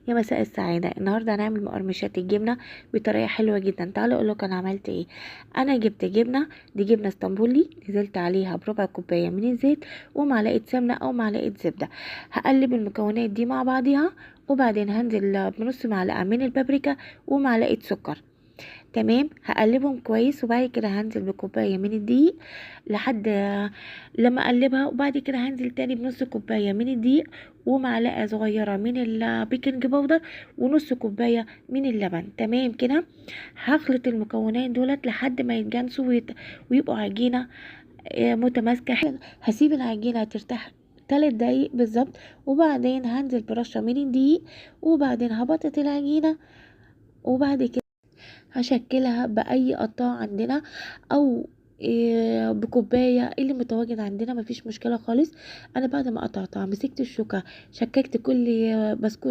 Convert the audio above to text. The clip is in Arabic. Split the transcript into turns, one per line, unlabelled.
يا مساء السعادة. النهاردة هنعمل مقرمشات الجبنة بطريقة حلوة جدا. تعالوا اقولك انا عملت ايه. انا جبت جبنة، دي جبنة اسطنبولي، نزلت عليها بربع كوباية من الزيت ومعلقة سمنة او معلقة زبدة. هقلب المكونات دي مع بعضها، وبعدين هنزل بنص معلقة من البابريكا ومعلقة سكر. تمام، هقلبهم كويس، وبعد كده هنزل بكوبايه من الدقيق لحد لما اقلبها، وبعد كده هنزل تاني بنص كوبايه من الدقيق ومعلقه صغيره من البيكنج باودر ونص كوبايه من اللبن. تمام كده، هخلط المكونات دولت لحد ما يتجانسوا ويبقوا عجينه متماسكه. هسيب العجينه ترتاح 3 دقايق بالظبط، وبعدين هنزل برشه من الدقيق، وبعدين هبطط العجينه، وبعد كده هشكلها بأي قطاع عندنا او بكوبايه اللي متواجد عندنا، مفيش مشكله خالص. انا بعد ما قطعتها مسكت الشوكه، شككت كل بسكوت